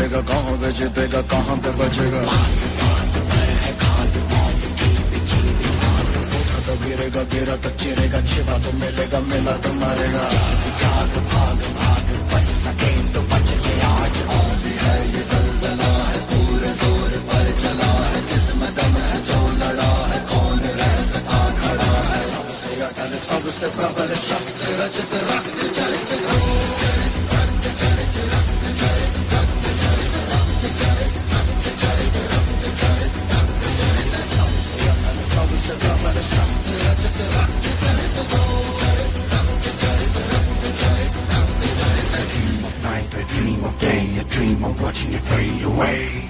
गिरेगा कहाँ पे जीतेगा कहाँ पे बचेगा उठा तो गिरेगा गिरा तो चिरेगा छिपा तो मिलेगा मिला तो मारेगा जाग भाग भाग बच सके तो बच ले आज भी है ये ज़लज़ला है पूरे जोर पर चला है किस्मत में है जो लड़ा है कौन रह सका खड़ा है सबसे अटल सबसे प्रबल शस्त्र रचित रक्त चरित Dream of day, a dream of watching it fade away.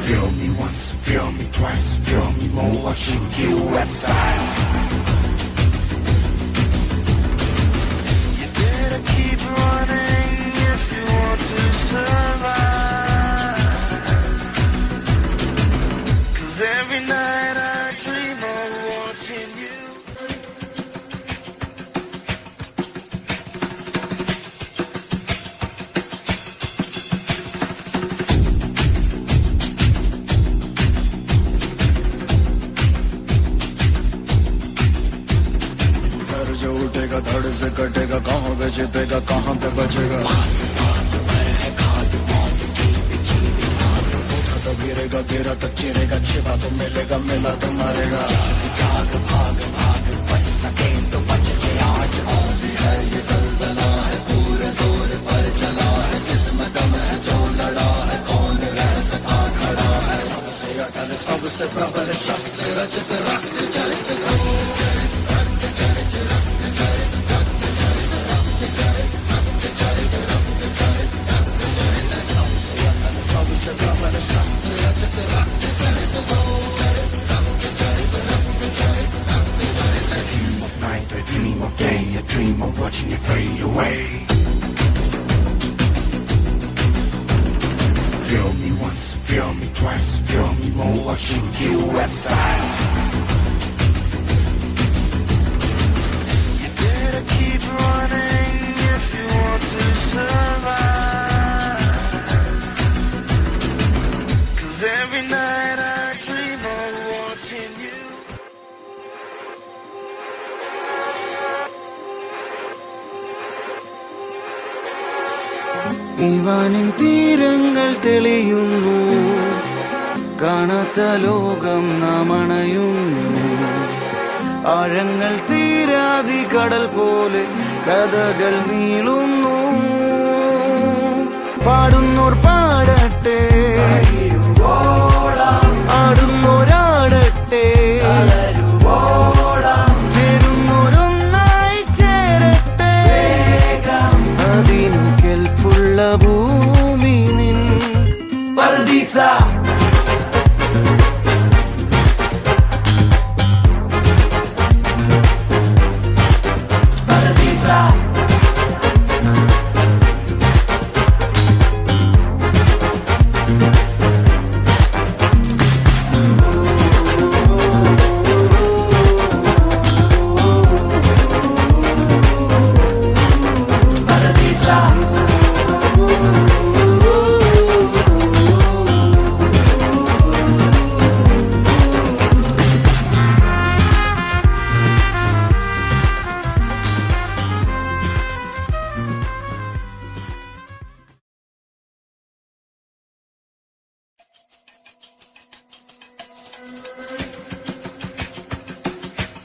Feel me once, feel me twice, feel me more, I'll shoot you at sight. You better keep running if you want to survive. 'Cause every night I dream of watching you. जो उठेगा धड़ से कटेगा कहाँ पे जीतेगा कहाँ पे बचेगा उठा तो गिरेगा गिरा तो चिरेगा छिपा तो मिलेगा मिला तो मारेगा जाग भाग भाग बच सके तो बच ले आज भी है ये ज़लज़ला है पूरे जोर पर चला है किस्मत में है जो लड़ा है कौन रह सका खड़ा है सबसे अटल सबसे प्रबल शस्त्र रचित रक्त चरित I dream of day, a dream of watching it fade away. Feel me once, feel me twice, feel me more, I'll shoot you at sight. You better keep running if you want to survive. 'Cause every night I dream of watching you. ഇവാനിൻ തീരങ്ങൾ തെളിയുന്നു കാണാത്ത ലോകം നാം അണയുന്നു ആഴങ്ങൾ തീരാതി കടൽ പോലെ കഥകൾ നീളുന്നു പാടുന്നോർ പാടട്ടെ